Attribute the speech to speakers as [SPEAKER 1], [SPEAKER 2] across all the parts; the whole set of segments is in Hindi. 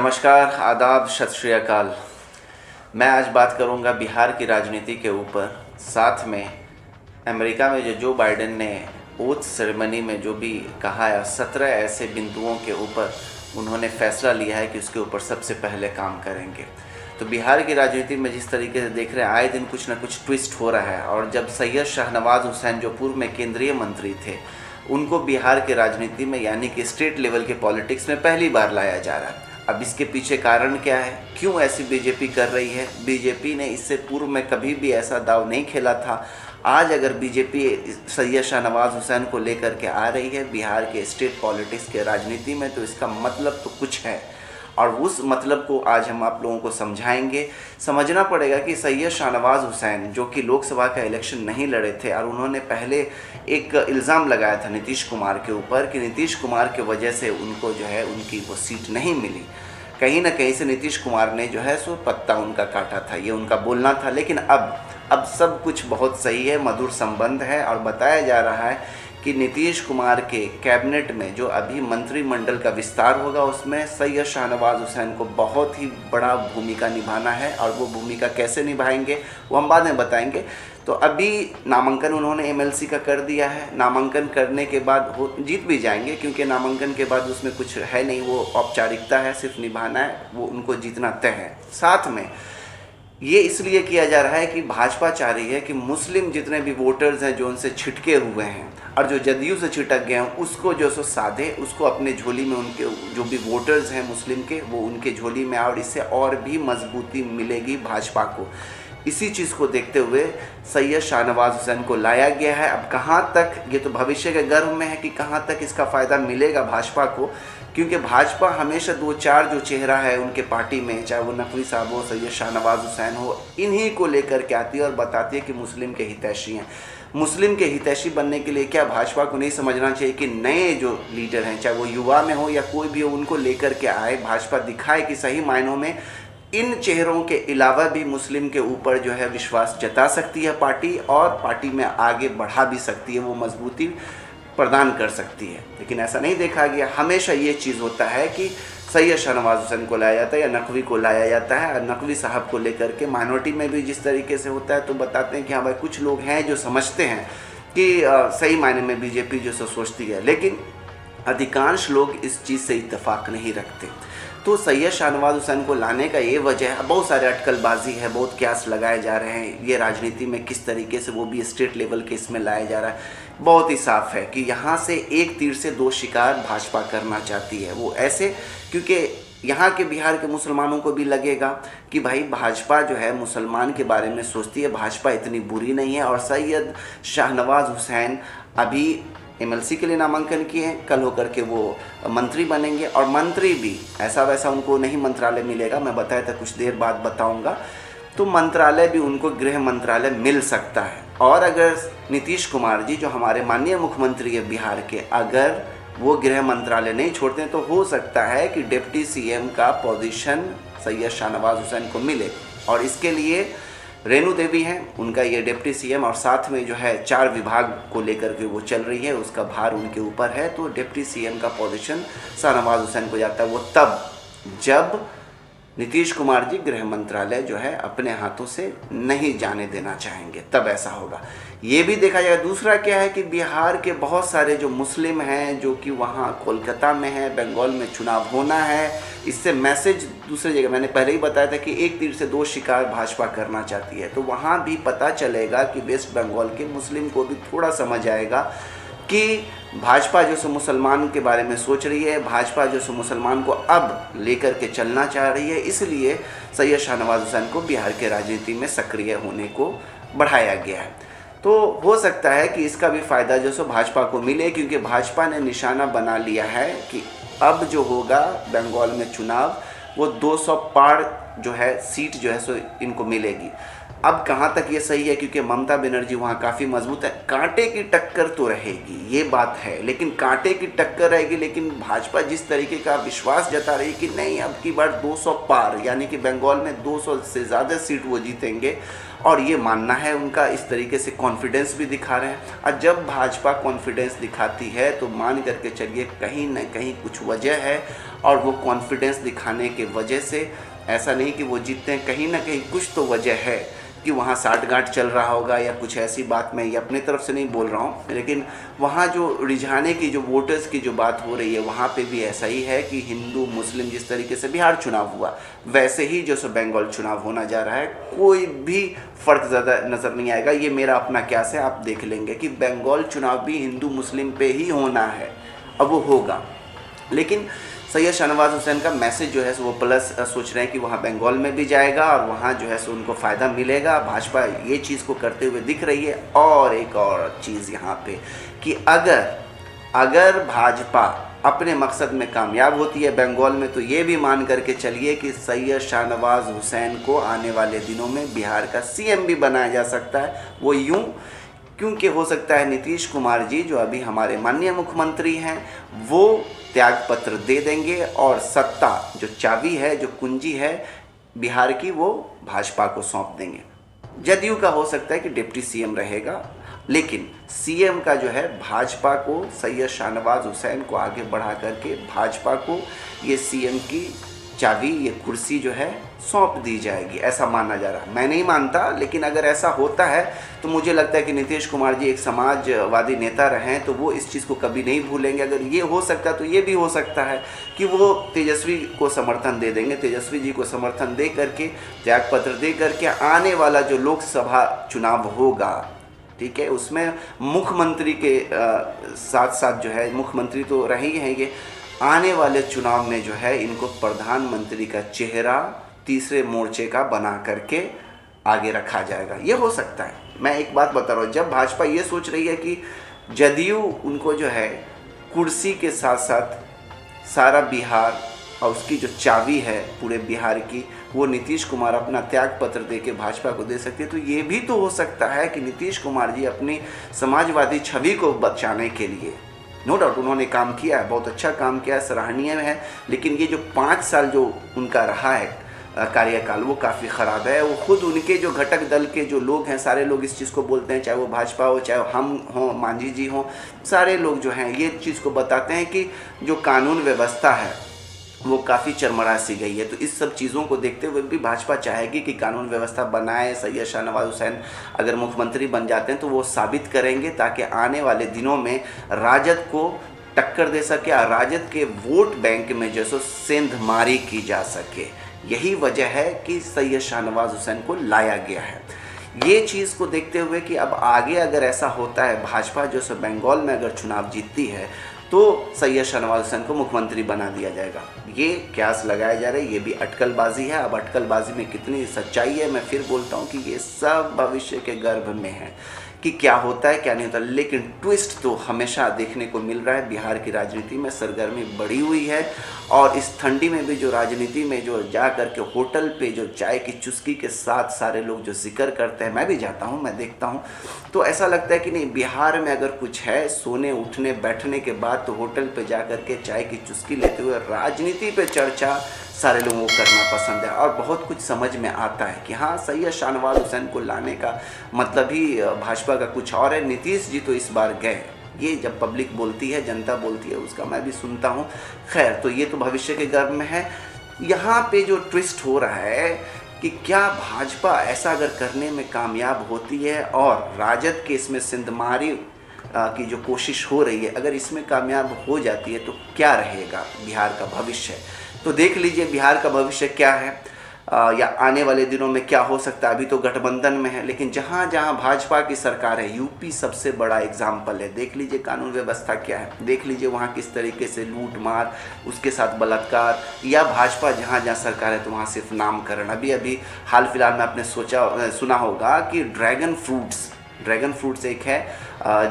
[SPEAKER 1] नमस्कार, आदाब, सत श्री अकाल। मैं आज बात करूंगा बिहार की राजनीति के ऊपर। साथ में अमेरिका में जो जो बाइडेन ने ओथ सेरेमनी में जो भी कहा है, 17 ऐसे बिंदुओं के ऊपर उन्होंने फैसला लिया है कि उसके ऊपर सबसे पहले काम करेंगे। तो बिहार की राजनीति में जिस तरीके से देख रहे हैं, आए दिन कुछ ना कुछ ट्विस्ट हो रहा है। और जब सैयद शाहनवाज हुसैन जो पूर्व में केंद्रीय मंत्री थे, उनको बिहार के राजनीति में यानी कि स्टेट लेवल के पॉलिटिक्स में पहली बार लाया जा रहा है। अब इसके पीछे कारण क्या है, क्यों ऐसी बीजेपी कर रही है? बीजेपी ने इससे पूर्व में कभी भी ऐसा दाव नहीं खेला था। आज अगर बीजेपी सैयद शाहनवाज हुसैन को लेकर के आ रही है बिहार के स्टेट पॉलिटिक्स के राजनीति में, तो इसका मतलब तो कुछ है। और उस मतलब को आज हम आप लोगों को समझाएंगे। समझना पड़ेगा कि सैयद शाहनवाज हुसैन जो कि लोकसभा का इलेक्शन नहीं लड़े थे, और उन्होंने पहले एक इल्ज़ाम लगाया था नीतीश कुमार के ऊपर कि नीतीश कुमार के वजह से उनको जो है उनकी वो सीट नहीं मिली। कहीं ना कहीं से नीतीश कुमार ने जो है सो पत्ता उनका काटा था, ये उनका बोलना था। लेकिन अब सब कुछ बहुत सही है, मधुर संबंध है। और बताया जा रहा है कि नीतीश कुमार के कैबिनेट में जो अभी मंत्रिमंडल का विस्तार होगा, उसमें सैयद शाहनवाज हुसैन को बहुत ही बड़ा भूमिका निभाना है। और वो भूमिका कैसे निभाएंगे वो हम बाद में बताएंगे। तो अभी नामांकन उन्होंने एमएलसी का कर दिया है। नामांकन करने के बाद वो जीत भी जाएंगे, क्योंकि नामांकन के बाद उसमें कुछ है नहीं, वो औपचारिकता है, सिर्फ निभाना है, वो उनको जीतना तय है। साथ में ये इसलिए किया जा रहा है कि भाजपा चाह रही है कि मुस्लिम जितने भी वोटर्स हैं जो उनसे छिटके हुए हैं और जो जदयू से छिटक गए हैं, उसको जो सो साधे, उसको अपने झोली में, उनके जो भी वोटर्स हैं मुस्लिम के, वो उनके झोली में, और इससे और भी मजबूती मिलेगी भाजपा को। इसी चीज़ को देखते हुए सैयद शाहनवाज हुसैन को लाया गया है। अब कहाँ तक, ये तो भविष्य के गर्भ में है कि कहाँ तक इसका फ़ायदा मिलेगा भाजपा को, क्योंकि भाजपा हमेशा दो चार जो चेहरा है उनके पार्टी में, चाहे वो नकवी साहब हो, सैयद शाहनवाज हुसैन हो, इन्हीं को लेकर के आती है और बताती है कि मुस्लिम के हितैषी हैं। मुस्लिम के हितैषी बनने के लिए क्या भाजपा को नहीं समझना चाहिए कि नए जो लीडर हैं, चाहे वो युवा में हो या कोई भी हो, उनको लेकर के आए, भाजपा दिखाए कि सही मायनों में इन चेहरों के अलावा भी मुस्लिम के ऊपर जो है विश्वास जता सकती है पार्टी, और पार्टी में आगे बढ़ा भी सकती है, वो मजबूती प्रदान कर सकती है। लेकिन ऐसा नहीं देखा गया। हमेशा ये चीज़ होता है कि सैयद शाहनवाज हुसैन को लाया जाता है या नकवी को लाया जाता है। और नकवी साहब को लेकर के माइनॉरिटी में भी जिस तरीके से होता है, तो बताते हैं कि हाँ भाई, कुछ लोग हैं जो समझते हैं कि सही मायने में बीजेपी जो सोचती है, लेकिन अधिकांश लोग इस चीज़ से इत्तेफाक नहीं रखते। तो सैयद शाहनवाज हुसैन को लाने का ये वजह है, बहुत सारे अटकलबाजी है, बहुत क्यास लगाए जा रहे हैं। ये राजनीति में किस तरीके से, वो भी स्टेट लेवल के इसमें लाया जा रहा है। बहुत ही साफ है कि यहाँ से एक तीर से दो शिकार भाजपा करना चाहती है। वो ऐसे, क्योंकि यहाँ के बिहार के मुसलमानों को भी लगेगा कि भाई भाजपा जो है मुसलमान के बारे में सोचती है, भाजपा इतनी बुरी नहीं है। और सैयद शाहनवाज हुसैन अभी एमएलसी के लिए नामांकन किए हैं, कल होकर के वो मंत्री बनेंगे। और मंत्री भी ऐसा वैसा उनको नहीं मंत्रालय मिलेगा, मैं बताया था, कुछ देर बाद बताऊंगा। तो मंत्रालय भी उनको गृह मंत्रालय मिल सकता है। और अगर नीतीश कुमार जी जो हमारे माननीय मुख्यमंत्री है बिहार के, अगर वो गृह मंत्रालय नहीं छोड़ते हैं, तो हो सकता है कि डिप्टी सीएम का पोजीशन सैयद शाहनवाज हुसैन को मिले। और इसके लिए रेणु देवी हैं, उनका ये डिप्टी सीएम, और साथ में जो है 4 विभाग को लेकर के वो चल रही है, उसका भार उनके ऊपर है। तो डिप्टी सीएम का पोजीशन शाहनवाज हुसैन को जाता है, वो तब जब नीतीश कुमार जी गृह मंत्रालय जो है अपने हाथों से नहीं जाने देना चाहेंगे, तब ऐसा होगा। ये भी देखा जाएगा। दूसरा क्या है कि बिहार के बहुत सारे जो मुस्लिम हैं, जो कि वहाँ कोलकाता में है, बंगाल में चुनाव होना है, इससे मैसेज दूसरी जगह, मैंने पहले ही बताया था कि एक तीर से दो शिकार भाजपा करना चाहती है। तो वहाँ भी पता चलेगा कि वेस्ट बंगाल के मुस्लिम को भी थोड़ा समझ आएगा कि भाजपा जो सो मुसलमान के बारे में सोच रही है, भाजपा जो सो मुसलमान को अब लेकर के चलना चाह रही है। इसलिए सैयद शाहनवाज हुसैन को बिहार के राजनीति में सक्रिय होने को बढ़ाया गया है। तो हो सकता है कि इसका भी फ़ायदा जो सो भाजपा को मिले, क्योंकि भाजपा ने निशाना बना लिया है कि अब जो होगा बंगाल में चुनाव, वो 200 पार जो है सीट जो है सो इनको मिलेगी। अब कहाँ तक ये सही है, क्योंकि ममता बनर्जी वहाँ काफ़ी मजबूत है, कांटे की टक्कर तो रहेगी, ये बात है, लेकिन कांटे की टक्कर रहेगी, लेकिन भाजपा जिस तरीके का विश्वास जता रही कि नहीं अब की बार 200 पार, यानी कि बंगाल में 200 से ज़्यादा सीट वो जीतेंगे, और ये मानना है उनका, इस तरीके से कॉन्फिडेंस भी दिखा रहे हैं। और जब भाजपा कॉन्फिडेंस दिखाती है तो मान करके चलिए कहीं ना कहीं कुछ वजह है, और वो कॉन्फिडेंस दिखाने के वजह से ऐसा नहीं कि वो जीतते हैं, कहीं ना कहीं कुछ तो वजह है कि वहाँ साठगांठ चल रहा होगा या कुछ ऐसी बात, मैं ये अपनी तरफ से नहीं बोल रहा हूँ, लेकिन वहाँ जो रिझाने की, जो वोटर्स की जो बात हो रही है, वहाँ पे भी ऐसा ही है कि हिंदू मुस्लिम जिस तरीके से बिहार चुनाव हुआ वैसे ही जो बंगाल चुनाव होना जा रहा है, कोई भी फ़र्क ज़्यादा नज़र नहीं आएगा। ये मेरा अपना क्यास है, आप देख लेंगे कि बंगाल चुनाव भी हिंदू मुस्लिम पे ही होना है, अब वो होगा। लेकिन सैयद शाहनवाज हुसैन का मैसेज जो है वो प्लस सोच रहे हैं कि वहाँ बंगाल में भी जाएगा और वहाँ जो है सो उनको फ़ायदा मिलेगा। भाजपा ये चीज़ को करते हुए दिख रही है। और एक और चीज़ यहाँ पे कि अगर भाजपा अपने मकसद में कामयाब होती है बंगाल में, तो ये भी मान करके चलिए कि सैयद शाहनवाज हुसैन को आने वाले दिनों में बिहार का सीएम भी बनाया जा सकता है। वो यूँ क्योंकि हो सकता है नीतीश कुमार जी जो अभी हमारे माननीय मुख्यमंत्री हैं वो त्याग पत्र दे देंगे और सत्ता जो चाबी है, जो कुंजी है बिहार की, वो भाजपा को सौंप देंगे। जदयू का हो सकता है कि डिप्टी सीएम रहेगा, लेकिन सीएम का जो है भाजपा को, सैयद शाहनवाज हुसैन को आगे बढ़ा करके भाजपा को ये सीएम की चाबी, ये कुर्सी जो है सौंप दी जाएगी, ऐसा माना जा रहा है। मैं नहीं मानता, लेकिन अगर ऐसा होता है तो मुझे लगता है कि नीतीश कुमार जी एक समाजवादी नेता रहे तो वो इस चीज़ को कभी नहीं भूलेंगे। अगर ये हो सकता है तो ये भी हो सकता है कि वो तेजस्वी को समर्थन दे देंगे, तेजस्वी जी को समर्थन दे करके, त्यागपत्र दे करके आने वाला जो लोकसभा चुनाव होगा, ठीक है, उसमें मुख्यमंत्री के साथ साथ जो है, मुख्यमंत्री तो रहे ही हैं ये, आने वाले चुनाव में जो है इनको प्रधानमंत्री का चेहरा तीसरे मोर्चे का बना करके आगे रखा जाएगा। ये हो सकता है। मैं एक बात बता रहा हूँ, जब भाजपा ये सोच रही है कि जदयू उनको जो है कुर्सी के साथ साथ सारा बिहार और उसकी जो चाबी है पूरे बिहार की, वो नीतीश कुमार अपना त्याग पत्र दे के भाजपा को दे सकती है, तो ये भी तो हो सकता है कि नीतीश कुमार जी अपनी समाजवादी छवि को बचाने के लिए, नो डाउट उन्होंने काम किया है, बहुत अच्छा काम किया है, सराहनीय है, लेकिन ये जो 5 साल जो उनका रहा है कार्यकाल, वो काफ़ी ख़राब है। वो खुद उनके जो घटक दल के जो लोग हैं, सारे लोग इस चीज़ को बोलते हैं, चाहे वो भाजपा हो, चाहे हम हों, मांझी जी हों, सारे लोग जो हैं ये चीज़ को बताते हैं कि जो कानून व्यवस्था है वो काफ़ी चरमरा सी गई है। तो इस सब चीज़ों को देखते हुए भी भाजपा चाहेगी कि कानून व्यवस्था बनाए। सैयद शाहनवाज हुसैन अगर मुख्यमंत्री बन जाते हैं तो वो साबित करेंगे, ताकि आने वाले दिनों में राजद को टक्कर दे सके और राजद के वोट बैंक में जैसो सेंधमारी की जा सके। यही वजह है कि सैयद शाहनवाज हुसैन को लाया गया है। ये चीज़ को देखते हुए कि अब आगे अगर ऐसा होता है, भाजपा जो सो बंगाल में अगर चुनाव जीतती है तो सैयद शाहनवाज हुसैन को मुख्यमंत्री बना दिया जाएगा। ये क्यास लगाया जा रहा है, ये भी अटकलबाजी है। अब अटकलबाजी में कितनी सच्चाई है, मैं फिर बोलता हूँ कि ये सब भविष्य के गर्भ में है कि क्या होता है क्या नहीं होता, लेकिन ट्विस्ट तो हमेशा देखने को मिल रहा है। बिहार की राजनीति में सरगर्मी बढ़ी हुई है और इस ठंडी में भी जो राजनीति में जो जा कर के होटल पे जो चाय की चुस्की के साथ सारे लोग जो जिक्र करते हैं, मैं भी जाता हूँ, मैं देखता हूँ, तो ऐसा लगता है कि नहीं, बिहार में अगर कुछ है सोने उठने बैठने के बाद तो होटल पे जा कर के चाय की चुस्की लेते हुए राजनीति पे चर्चा सारे लोगों को करना पसंद है। और बहुत कुछ समझ में आता है कि हाँ, सैयद शाहनवाज हुसैन को लाने का मतलब ही भाजपा का कुछ और है। नीतीश जी तो इस बार गए, ये जब पब्लिक बोलती है, जनता बोलती है, उसका मैं भी सुनता हूँ। खैर, तो ये तो भविष्य के गर्भ में है। यहाँ पे जो ट्विस्ट हो रहा है कि क्या भाजपा ऐसा अगर करने में कामयाब होती है और राजद के इसमें सिंधमारी की जो कोशिश हो रही है, अगर इसमें कामयाब हो जाती है तो क्या रहेगा बिहार का भविष्य। तो देख लीजिए बिहार का भविष्य क्या है या आने वाले दिनों में क्या हो सकता है। अभी तो गठबंधन में है, लेकिन जहाँ जहाँ भाजपा की सरकार है, यूपी सबसे बड़ा एग्जाम्पल है। देख लीजिए कानून व्यवस्था क्या है, देख लीजिए वहाँ किस तरीके से लूट मार, उसके साथ बलात्कार, या भाजपा जहाँ जहाँ सरकार है तो वहाँ सिर्फ नामकरण। अभी हाल फिलहाल में आपने सुना होगा कि ड्रैगन फ्रूट्स ड्रैगन फ्रूट्स एक है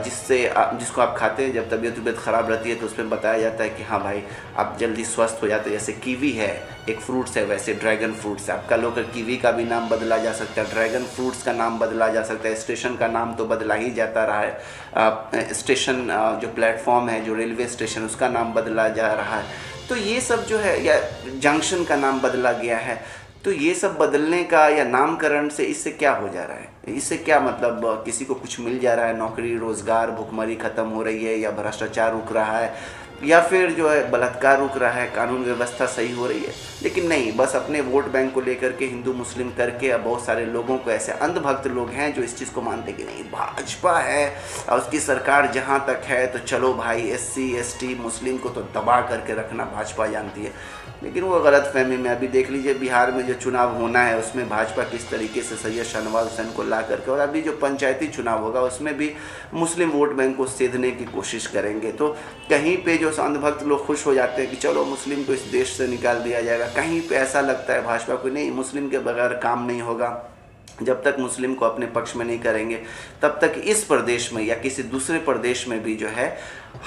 [SPEAKER 1] जिसको आप खाते हैं जब तबीयत ख़राब रहती है, तो उसमें बताया जाता है कि हाँ भाई आप जल्दी स्वस्थ हो जाते हैं। जैसे कीवी है एक फ्रूट्स है, वैसे ड्रैगन फ्रूट्स है। आपका लोग कीवी का भी नाम बदला जा सकता है, ड्रैगन फ्रूट्स का नाम बदला जा सकता है। स्टेशन का नाम तो बदला ही जाता रहा है, स्टेशन जो प्लेटफॉर्म है जो रेलवे स्टेशन उसका नाम बदला जा रहा है। तो ये सब जो है, या जंक्शन का नाम बदला गया है। तो ये सब बदलने का या नामकरण से इससे क्या हो जा रहा है, इससे क्या मतलब किसी को कुछ मिल जा रहा है, नौकरी रोज़गार भुखमरी ख़त्म हो रही है, या भ्रष्टाचार रुक रहा है, या फिर जो है बलात्कार रुक रहा है, कानून व्यवस्था सही हो रही है। लेकिन नहीं, बस अपने वोट बैंक को लेकर के हिंदू मुस्लिम करके अब बहुत सारे लोगों को, ऐसे अंधभक्त लोग हैं जो इस चीज़ को मानते कि नहीं भाजपा है और उसकी सरकार जहाँ तक है तो चलो भाई SC ST मुस्लिम को तो दबा करके रखना भाजपा जानती है। लेकिन वो गलत फहमी में, अभी देख लीजिए बिहार में जो चुनाव होना है उसमें भाजपा किस तरीके से सैयद शाहनवाज हुसैन को ला करके, और अभी जो पंचायती चुनाव होगा उसमें भी मुस्लिम वोट बैंक को सेधने की कोशिश करेंगे। तो कहीं पे जो अंधभक्त लोग खुश हो जाते हैं कि चलो मुस्लिम को इस देश से निकाल दिया जाएगा, कहीं पे ऐसा लगता है भाजपा को नहीं, मुस्लिम के बगैर काम नहीं होगा। जब तक मुस्लिम को अपने पक्ष में नहीं करेंगे तब तक इस प्रदेश में या किसी दूसरे प्रदेश में भी जो है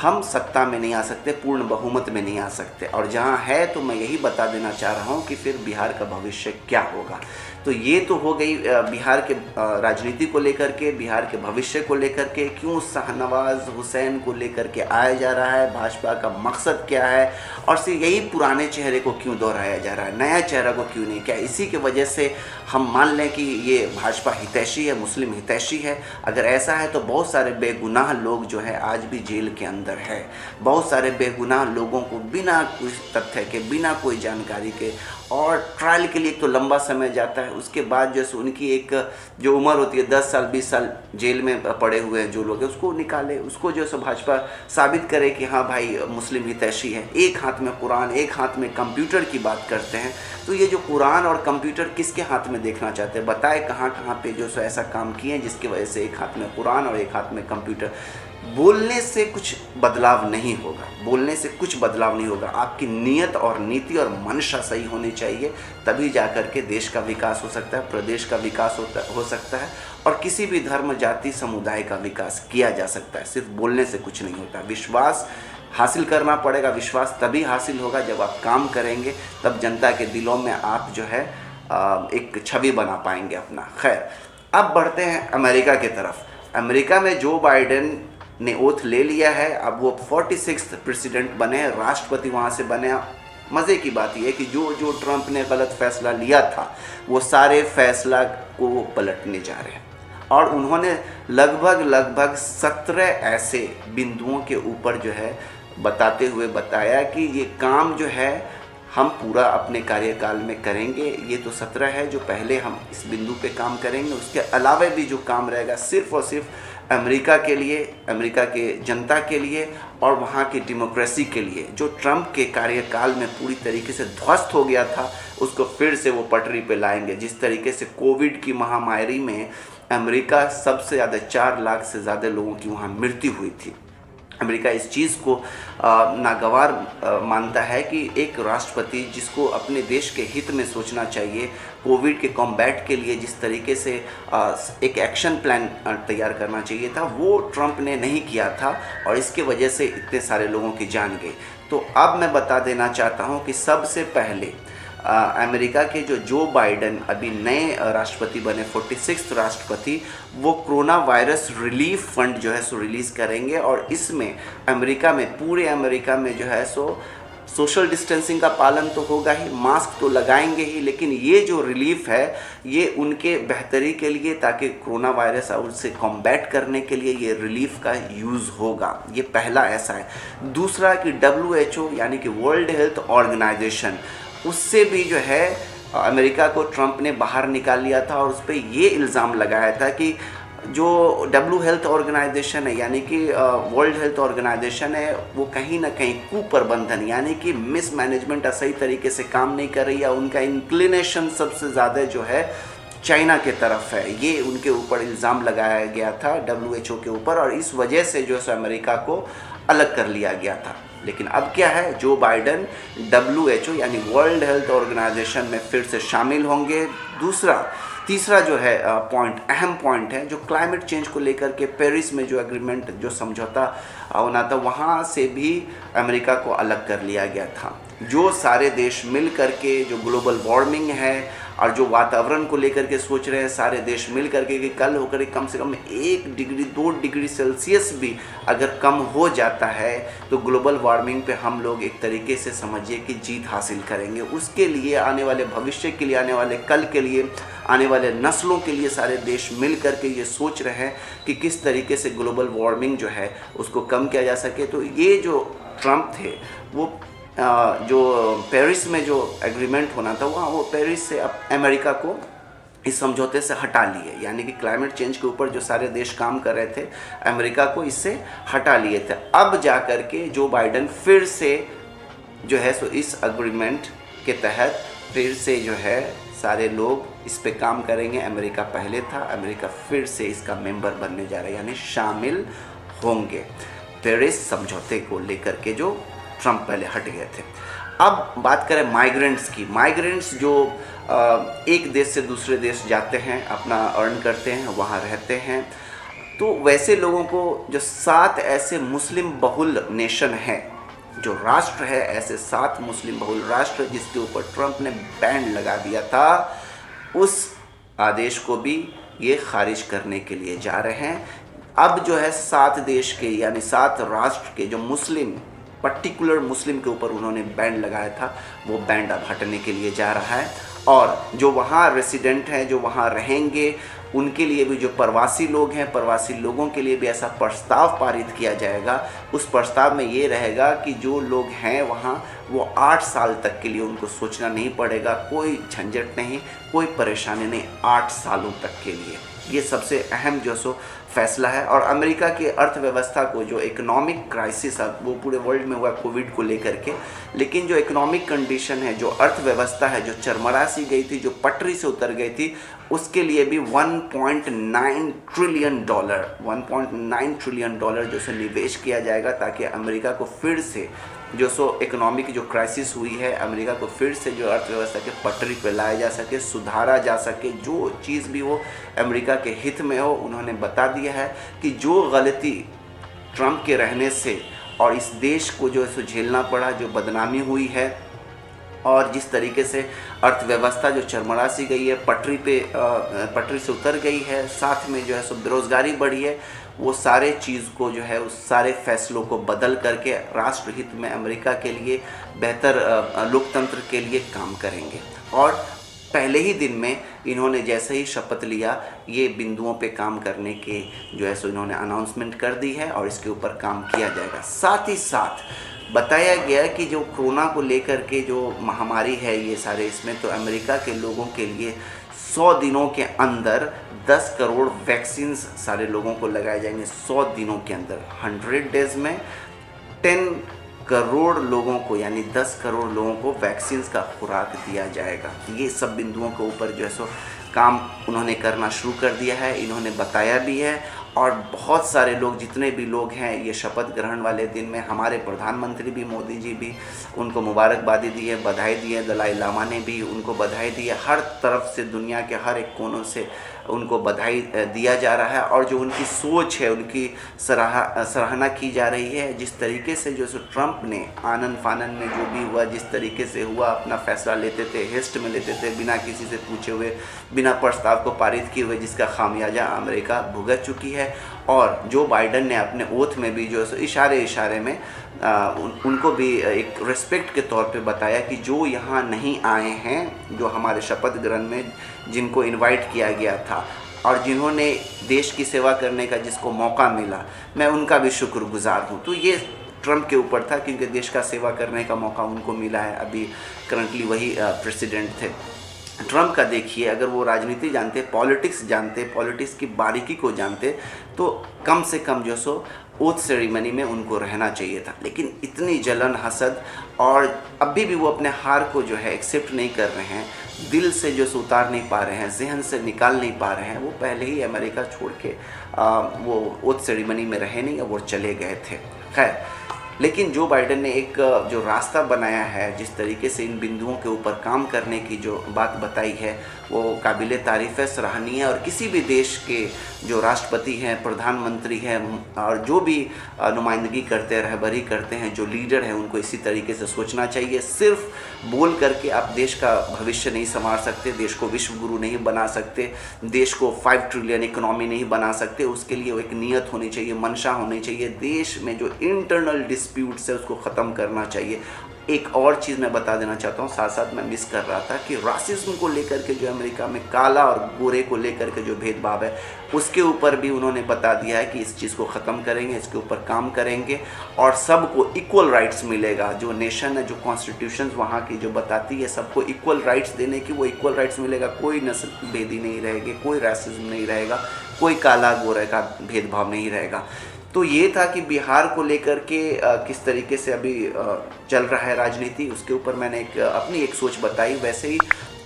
[SPEAKER 1] हम सत्ता में नहीं आ सकते, पूर्ण बहुमत में नहीं आ सकते। और जहाँ है तो मैं यही बता देना चाह रहा हूँ कि फिर बिहार का भविष्य क्या होगा। तो ये तो हो गई बिहार के राजनीति को लेकर के, बिहार के भविष्य को लेकर के, क्यों शाहनवाज हुसैन को लेकर के आया जा रहा है, भाजपा का मकसद क्या है, और सिर्फ यही पुराने चेहरे को क्यों दोहराया जा रहा है, नया चेहरा को क्यों नहीं। क्या इसी की वजह से हम मान लें कि ये भाजपा हितैषी है, मुस्लिम हितैषी है? अगर ऐसा है तो बहुत सारे बेगुनाह लोग जो है आज भी जेल के अंदर है। बहुत सारे बेगुनाह लोगों को बिना कोई तथ्य के, बिना कोई जानकारी के, और ट्रायल के लिए एक तो लंबा समय जाता है, उसके बाद जैसे उनकी एक जो उम्र होती है 10 साल 20 साल जेल में पड़े हुए हैं जो लोग हैं, उसको निकाले, उसको जो है भाजपा साबित करे कि हाँ भाई मुस्लिम हितैषी है। एक हाथ में कुरान, एक हाथ में कंप्यूटर की बात करते हैं। तो ये जो कुरान और कंप्यूटर किसके हाथ में देखना चाहते हैं? बताए कहाँ कहाँ पे जो ऐसा काम किए हैं जिसकी वजह से एक हाथ में कुरान और एक हाथ में कंप्यूटर। बोलने से कुछ बदलाव नहीं होगा, बोलने से कुछ बदलाव नहीं होगा। आपकी नीयत और नीति और मंशा सही होनी चाहिए, तभी जाकर के देश का विकास हो सकता है, प्रदेश का विकास हो सकता है, और किसी भी धर्म जाति समुदाय का विकास किया जा सकता है। सिर्फ बोलने से कुछ नहीं होता। विश्वास हासिल करना पड़ेगा। विश्वास तभी हासिल होगा जब आप काम करेंगे, तब जनता के दिलों में आप जो है एक छवि बना पाएंगे अपना। खैर, अब बढ़ते हैं अमेरिका की तरफ। अमेरिका में जो बाइडेन ने ओथ ले लिया है, अब वो 46th प्रेसिडेंट बने, राष्ट्रपति वहाँ से बने। मज़े की बात यह है कि जो ट्रंप ने गलत फैसला लिया था वो सारे फैसला को पलटने जा रहे हैं, और उन्होंने लगभग 17 ऐसे बिंदुओं के ऊपर जो है बताते हुए बताया कि ये काम जो है हम पूरा अपने कार्यकाल में करेंगे। ये तो 17 है जो पहले हम इस बिंदु पे काम करेंगे, उसके अलावा भी जो काम रहेगा सिर्फ और सिर्फ अमेरिका के लिए, अमेरिका के जनता के लिए और वहाँ की डेमोक्रेसी के लिए। जो ट्रंप के कार्यकाल में पूरी तरीके से ध्वस्त हो गया था उसको फिर से वो पटरी पे लाएंगे। जिस तरीके से कोविड की महामारी में अमेरिका सबसे ज़्यादा 4 लाख से ज़्यादा लोगों की वहाँ मृत्यु हुई थी, अमेरिका इस चीज़ को नागवार मानता है कि एक राष्ट्रपति जिसको अपने देश के हित में सोचना चाहिए, कोविड के कॉम्बैट के लिए जिस तरीके से एक एक्शन प्लान तैयार करना चाहिए था, वो ट्रंप ने नहीं किया था, और इसके वजह से इतने सारे लोगों की जान गई। तो अब मैं बता देना चाहता हूँ कि सबसे पहले अमेरिका के जो बाइडेन अभी नए राष्ट्रपति बने, 46th राष्ट्रपति, वो कोरोना वायरस रिलीफ फंड जो है सो रिलीज़ करेंगे। और इसमें अमेरिका में, पूरे अमेरिका में जो है सो सोशल डिस्टेंसिंग का पालन तो होगा ही, मास्क तो लगाएंगे ही, लेकिन ये जो रिलीफ है ये उनके बेहतरी के लिए, ताकि कोरोना वायरस और उससे कॉम्बैट करने के लिए ये रिलीफ का यूज़ होगा। ये पहला ऐसा है। दूसरा कि WHO यानी कि वर्ल्ड हेल्थ ऑर्गेनाइजेशन, उससे भी जो है अमेरिका को ट्रंप ने बाहर निकाल लिया था, और उस पर ये इल्ज़ाम लगाया था कि जो WHO हेल्थ ऑर्गेनाइजेशन है यानी कि वर्ल्ड हेल्थ ऑर्गेनाइजेशन है, वो कहीं ना कहीं कुप्रबंधन यानी कि मिसमैनेजमेंट, सही तरीके से काम नहीं कर रही है। उनका इंक्लिनेशन सबसे ज़्यादा जो है चाइना के तरफ है, ये उनके ऊपर इल्ज़ाम लगाया गया था WHO के ऊपर, और इस वजह से जो है अमेरिका को अलग कर लिया गया था। लेकिन अब क्या है, जो बाइडेन WHO यानी वर्ल्ड हेल्थ ऑर्गेनाइजेशन में फिर से शामिल होंगे। दूसरा तीसरा जो है पॉइंट, अहम पॉइंट है, जो क्लाइमेट चेंज को लेकर के पेरिस में जो एग्रीमेंट, जो समझौता होना था, वहाँ से भी अमेरिका को अलग कर लिया गया था। जो सारे देश मिल करके जो ग्लोबल वार्मिंग है और जो वातावरण को लेकर के सोच रहे हैं सारे देश मिल करके कि कल होकर कम से कम 1 डिग्री 2 डिग्री सेल्सियस भी अगर कम हो जाता है तो ग्लोबल वार्मिंग पे हम लोग एक तरीके से समझिए कि जीत हासिल करेंगे। उसके लिए आने वाले भविष्य के लिए, आने वाले कल के लिए, आने वाले नस्लों के लिए सारे देश मिल करके ये सोच रहे हैं कि किस तरीके से ग्लोबल वार्मिंग जो है उसको कम किया जा सके। तो ये जो ट्रम्प थे वो जो पेरिस में जो एग्रीमेंट होना था वहाँ वो पेरिस से अब अमेरिका को इस समझौते से हटा लिए, यानी कि क्लाइमेट चेंज के ऊपर जो सारे देश काम कर रहे थे अमेरिका को इससे हटा लिए थे। अब जा कर के जो बाइडन फिर से जो है सो इस एग्रीमेंट के तहत फिर से जो है सारे लोग इस पे काम करेंगे। अमेरिका पहले था, अमेरिका फिर से इसका मेंबर बनने जा रहा है, यानी शामिल होंगे पेरिस समझौते को लेकर के जो ट्रम्प पहले हट गए थे। अब बात करें माइग्रेंट्स की। माइग्रेंट्स जो एक देश से दूसरे देश जाते हैं, अपना अर्न करते हैं, वहाँ रहते हैं, तो वैसे लोगों को जो 7 ऐसे मुस्लिम बहुल नेशन हैं, जो राष्ट्र है, ऐसे 7 मुस्लिम बहुल राष्ट्र जिसके ऊपर ट्रम्प ने बैन लगा दिया था, उस आदेश को भी ये खारिज करने के लिए जा रहे हैं। अब जो है 7 देश के यानी 7 राष्ट्र के जो मुस्लिम, पर्टिकुलर मुस्लिम के ऊपर उन्होंने बैन लगाया था, वो बैन अब हटने के लिए जा रहा है। और जो वहाँ रेसिडेंट हैं, जो वहाँ रहेंगे, उनके लिए भी, जो प्रवासी लोग हैं, प्रवासी लोगों के लिए भी ऐसा प्रस्ताव पारित किया जाएगा। उस प्रस्ताव में ये रहेगा कि जो लोग हैं वहाँ वो 8 साल तक के लिए उनको सोचना नहीं पड़ेगा, कोई झंझट नहीं, कोई परेशानी नहीं, 8 सालों तक के लिए। ये सबसे अहम जो सो फैसला है। और अमेरिका की अर्थव्यवस्था को, जो इकोनॉमिक क्राइसिस है वो पूरे वर्ल्ड में हुआ कोविड को लेकर के, लेकिन जो इकोनॉमिक कंडीशन है, जो अर्थव्यवस्था है, जो चरमरा सी गई थी, जो पटरी से उतर गई थी, उसके लिए भी 1.9 ट्रिलियन डॉलर जो सो निवेश किया जाएगा, ताकि अमेरिका को फिर से जो सो इकोनॉमिक जो क्राइसिस हुई है, अमेरिका को फिर से जो अर्थव्यवस्था के पटरी पर लाया जा सके, सुधारा जा सके, जो चीज़ भी हो अमेरिका के हित में हो। उन्होंने बता दिया है कि जो गलती ट्रम्प के रहने से और इस देश को जो है सो झेलना पड़ा, जो बदनामी हुई है और जिस तरीके से अर्थव्यवस्था जो चरमरा सी गई है, पटरी से उतर गई है, साथ में जो है सो बेरोज़गारी बढ़ी है, वो सारे चीज़ को जो है उस सारे फैसलों को बदल करके राष्ट्रहित में अमेरिका के लिए, बेहतर लोकतंत्र के लिए काम करेंगे। और पहले ही दिन में इन्होंने जैसे ही शपथ लिया, ये बिंदुओं पे काम करने के जो है सो इन्होंने अनाउंसमेंट कर दी है और इसके ऊपर काम किया जाएगा। साथ ही साथ बताया गया कि जो कोरोना को लेकर के जो महामारी है ये सारे, इसमें तो अमेरिका के लोगों के लिए 100 दिनों के अंदर 10 करोड़ वैक्सीन्स सारे लोगों को लगाए जाएंगे। 100 दिनों के अंदर 100 डेज़ में 10 करोड़ लोगों को, यानी 10 करोड़ लोगों को वैक्सीन्स का खुराक दिया जाएगा। ये सब बिंदुओं के ऊपर जो है सो काम उन्होंने करना शुरू कर दिया है, इन्होंने बताया भी है। और बहुत सारे लोग, जितने भी लोग हैं, ये शपथ ग्रहण वाले दिन में हमारे प्रधानमंत्री भी, मोदी जी भी उनको मुबारकबादी दी है, बधाई दी है, दलाई लामा ने भी उनको बधाई दी है। हर तरफ से, दुनिया के हर एक कोनों से उनको बधाई दिया जा रहा है। और जो उनकी सोच है, उनकी सराहना की जा रही है। जिस तरीके से जो ट्रम्प ने आनन फानन में जो भी हुआ, जिस तरीके से हुआ, अपना फैसला लेते थे, हेस्ट में लेते थे, बिना किसी से पूछे हुए, बिना प्रस्ताव को पारित किए हुए, जिसका खामियाजा अमेरिका भुगत चुकी है। और जो बाइडन ने अपने ओथ में भी जो इशारे में उनको भी एक रिस्पेक्ट के तौर पे बताया कि जो यहाँ नहीं आए हैं, जो हमारे शपथ ग्रहण में जिनको इनवाइट किया गया था और जिन्होंने देश की सेवा करने का जिसको मौका मिला, मैं उनका भी शुक्रगुजार हूँ। तो ये ट्रम्प के ऊपर था, क्योंकि देश का सेवा करने का मौका उनको मिला है। अभी करंटली वही प्रेसिडेंट थे। ट्रम्प का देखिए, अगर वो राजनीति जानते, पॉलिटिक्स जानते, पॉलिटिक्स की बारीकी को जानते, तो कम से कम जो सो ओथ सेरेमनी में उनको रहना चाहिए था। लेकिन इतनी जलन, हसद, और अभी भी वो अपने हार को जो है एक्सेप्ट नहीं कर रहे हैं, दिल से जो सो उतार नहीं पा रहे हैं, जहन से निकाल नहीं पा रहे हैं। वो पहले ही अमेरिका छोड़ के वो ओथ सेरेमनी में रहे नहीं, वो चले गए थे। खैर, लेकिन जो बाइडेन ने एक जो रास्ता बनाया है, जिस तरीके से इन बिंदुओं के ऊपर काम करने की जो बात बताई है, वो काबिल तारीफ़ है, सराहनीय है। और किसी भी देश के जो राष्ट्रपति हैं, प्रधानमंत्री हैं और जो भी नुमाइंदगी करते हैं, रहबरी करते हैं, जो लीडर हैं, उनको इसी तरीके से सोचना चाहिए। सिर्फ बोल करके आप देश का भविष्य नहीं संवार सकते, देश को विश्व गुरु नहीं बना सकते, देश को 5 ट्रिलियन इकोनॉमी नहीं बना सकते। उसके लिए एक नीयत होनी चाहिए, मंशा होनी चाहिए। देश में जो इंटरनल डिस्प्यूट्स है उसको ख़त्म करना चाहिए। एक और चीज़ मैं बता देना चाहता हूँ, साथ साथ मैं मिस कर रहा था कि रासिज्म को लेकर के जो अमेरिका में काला और गोरे को लेकर के जो भेदभाव है, उसके ऊपर भी उन्होंने बता दिया है कि इस चीज़ को ख़त्म करेंगे, इसके ऊपर काम करेंगे और सबको इक्वल राइट्स मिलेगा। जो नेशन है, जो कॉन्स्टिट्यूशन वहाँ की जो बताती है सबको इक्वल राइट्स देने की, वो इक्वल राइट्स मिलेगा। कोई नस्ल भेदी नहीं रहेगी, कोई रासिज्म नहीं रहेगा, कोई काला गोरे का भेदभाव नहीं रहेगा। तो ये था कि बिहार को लेकर के किस तरीके से अभी चल रहा है राजनीति, उसके ऊपर मैंने अपनी एक सोच बताई। वैसे ही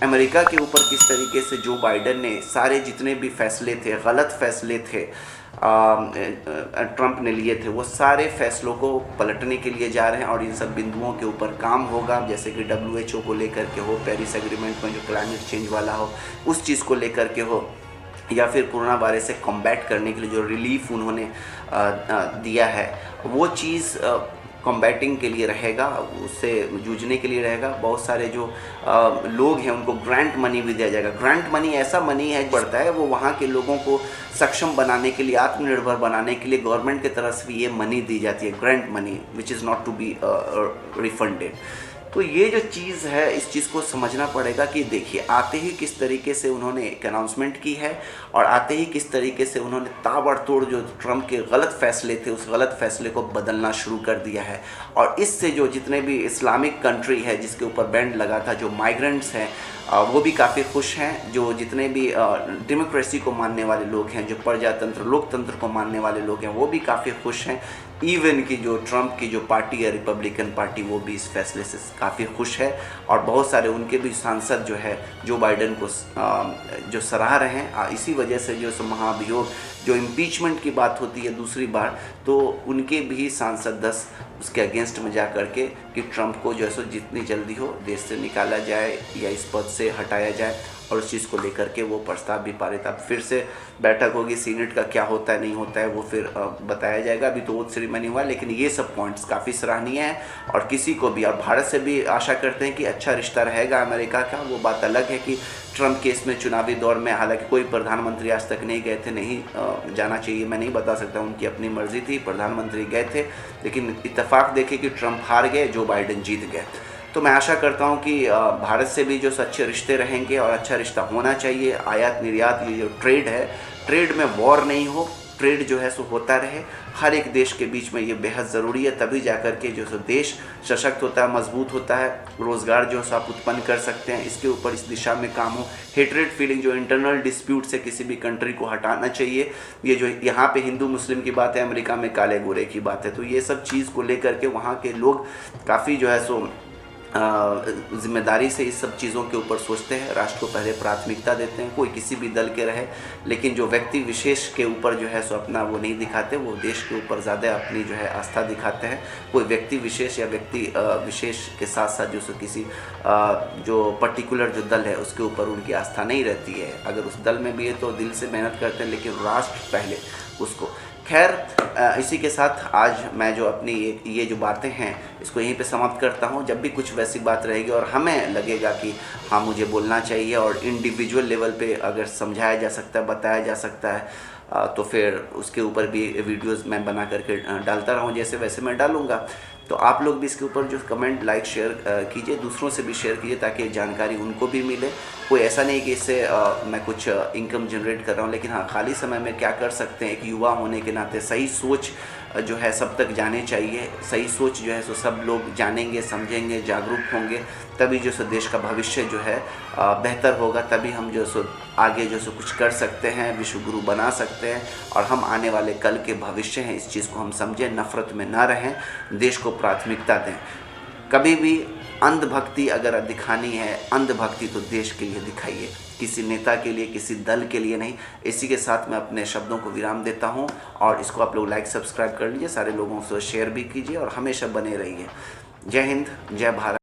[SPEAKER 1] अमेरिका के ऊपर किस तरीके से जो बाइडेन ने सारे जितने भी फैसले थे, गलत फैसले थे ट्रंप ने लिए थे, वो सारे फैसलों को पलटने के लिए जा रहे हैं और इन सब बिंदुओं के ऊपर काम होगा। जैसे कि WHO को लेकर के हो, पेरिस एग्रीमेंट में जो क्लाइमेट चेंज वाला हो, उस चीज़ को लेकर के हो, या फिर कोरोना वायरस से कॉम्बैट करने के लिए जो रिलीफ उन्होंने दिया है, वो चीज़ कॉम्बैटिंग के लिए रहेगा, उससे जूझने के लिए रहेगा। बहुत सारे जो लोग हैं उनको ग्रांट मनी भी दिया जाएगा। ग्रांट मनी ऐसा मनी है बढ़ता है, वो वहाँ के लोगों को सक्षम बनाने के लिए, आत्मनिर्भर बनाने के लिए गवर्नमेंट की तरफ से ये मनी दी जाती है, grant money, which is not to be refunded. तो ये जो चीज़ है, इस चीज़ को समझना पड़ेगा कि देखिए आते ही किस तरीके से उन्होंने एक अनाउंसमेंट की है और आते ही किस तरीके से उन्होंने ताबड़तोड़ जो ट्रंप के गलत फैसले थे उस गलत फैसले को बदलना शुरू कर दिया है। और इससे जो जितने भी इस्लामिक कंट्री है जिसके ऊपर बैंड लगा था, जो माइग्रेंट्स हैं वो भी काफ़ी खुश हैं। जो जितने भी डेमोक्रेसी को मानने वाले लोग हैं, जो प्रजातंत्र लोकतंत्र को मानने वाले लोग हैं, वो भी काफ़ी खुश हैं। इवन की जो ट्रंप की जो पार्टी है, रिपब्लिकन पार्टी, वो भी इस फैसले से काफ़ी खुश है। और बहुत सारे उनके भी सांसद जो है जो बाइडेन को जो सराह रहे हैं। इसी वजह से जो महाभियोग, जो इम्पीचमेंट की बात होती है दूसरी बार, तो उनके भी सांसद 10 उसके अगेंस्ट में जा करके कि ट्रंप को जो है सो जितनी जल्दी हो देश से निकाला जाए या इस पद से हटाया जाए, और उस चीज़ को लेकर के वो प्रस्ताव भी पारित। अब फिर से बैठक होगी, सीनेट का क्या होता है नहीं होता है वो फिर बताया जाएगा। अभी तो ओथ सेरेमनी हुआ, लेकिन ये सब पॉइंट्स काफ़ी सराहनीय है। और किसी को भी, और भारत से भी आशा करते हैं कि अच्छा रिश्ता रहेगा अमेरिका का। वो बात अलग है कि ट्रंप के इसमें चुनावी दौर में हालांकि कोई प्रधानमंत्री आज तक नहीं गए थे, नहीं जाना चाहिए, मैं नहीं बता सकता, उनकी अपनी मर्जी थी, प्रधानमंत्री गए थे, लेकिन इत्तेफाक देखे कि ट्रंप हार गए, जो बाइडेन जीत गए। तो मैं आशा करता हूं कि भारत से भी जो अच्छे रिश्ते रहेंगे और अच्छा रिश्ता होना चाहिए। आयात निर्यात, ये जो ट्रेड है, ट्रेड में वॉर नहीं हो, ट्रेड जो है सो होता रहे हर एक देश के बीच में, ये बेहद ज़रूरी है। तभी जाकर के जो सो देश सशक्त होता है, मजबूत होता है, रोज़गार जो सो आप उत्पन्न कर सकते हैं। इसके ऊपर इस दिशा में काम हो। हेट्रेड फीलिंग, जो इंटरनल डिस्प्यूट से किसी भी कंट्री को हटाना चाहिए। ये जो यहाँ पे हिंदू मुस्लिम की बात है, अमेरिका में काले गोरे की बात है, तो ये सब चीज़ को लेकर के वहाँ के लोग काफ़ी जो है सो जिम्मेदारी से इस सब चीज़ों के ऊपर सोचते हैं, राष्ट्र को पहले प्राथमिकता देते हैं। कोई किसी भी दल के रहे, लेकिन जो व्यक्ति विशेष के ऊपर जो है सो अपना वो नहीं दिखाते, वो देश के ऊपर ज़्यादा अपनी जो है आस्था दिखाते हैं। कोई व्यक्ति विशेष या व्यक्ति विशेष के साथ साथ जो सो किसी जो पर्टिकुलर जो दल है उसके ऊपर उनकी आस्था नहीं रहती है। अगर उस दल में भी है तो दिल से मेहनत करते हैं, लेकिन राष्ट्र पहले उसको। खैर, इसी के साथ आज मैं जो अपनी ये जो बातें हैं इसको यहीं पे समाप्त करता हूँ। जब भी कुछ वैसी बात रहेगी और हमें लगेगा कि हाँ मुझे बोलना चाहिए और इंडिविजुअल लेवल पे अगर समझाया जा सकता है, बताया जा सकता है, तो फिर उसके ऊपर भी वीडियोस मैं बना करके डालता रहूँ, जैसे वैसे मैं डालूँगा। तो आप लोग भी इसके ऊपर जो कमेंट, लाइक, शेयर कीजिए, दूसरों से भी शेयर कीजिए ताकि जानकारी उनको भी मिले। कोई ऐसा नहीं कि इससे मैं कुछ इनकम जनरेट कर रहा हूँ, लेकिन हाँ खाली समय में क्या कर सकते हैं, एक युवा होने के नाते सही सोच जो है सब तक जाने चाहिए। सही सोच जो है सो सब लोग जानेंगे, समझेंगे, जागरूक होंगे, तभी जो सो देश का भविष्य जो है बेहतर होगा। तभी हम जो सो आगे जो सो कुछ कर सकते हैं, विश्व गुरु बना सकते हैं, और हम आने वाले कल के भविष्य हैं, इस चीज़ को हम समझें, नफ़रत में ना रहें, देश को प्राथमिकता दें। कभी भी अंधभक्ति अगर दिखानी है, अंधभक्ति तो देश के लिए दिखाइए, किसी नेता के लिए, किसी दल के लिए नहीं। इसी के साथ मैं अपने शब्दों को विराम देता हूं और इसको आप लोग लाइक सब्सक्राइब कर लीजिए, सारे लोगों से शेयर भी कीजिए और हमेशा बने रहिए। जय हिंद, जय भारत।